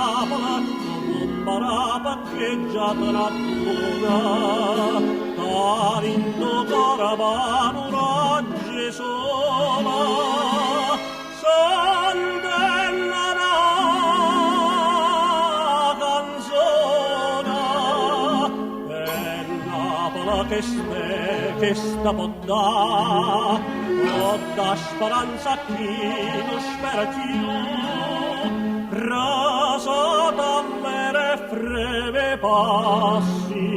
Napola, bomba paccheggiata la luna, tarindo caravano ragge sola, sandella la canzona, e Napola che sta podda speranza chi non spera più, rasa dalle freve passione,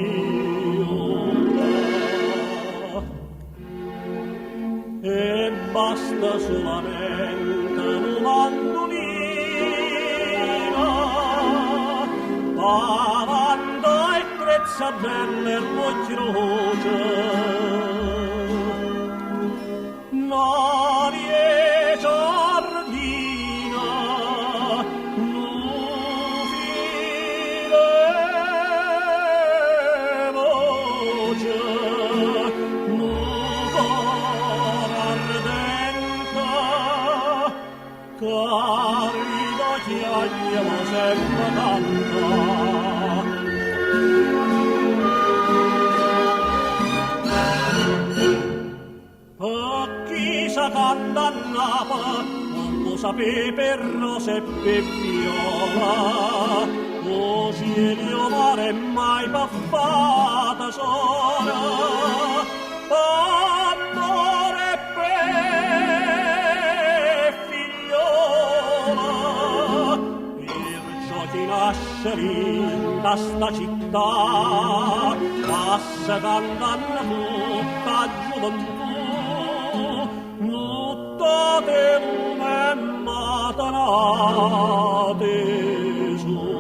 e basta solamente una mandolina, lavanda e trezza belle rocce roce, Marie giardina, nufile voce, nucor ardente, carida chiagliamo sempre canta. Canta a Napola, non lo sapepe rose e viola, così io mare mai baffata sola, amore per figliola, perciò chi nasce in sta città, passa cantando tutta gioventù, nuttate una matanate sua.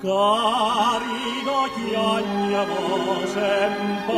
Carido chiagliamo sempre,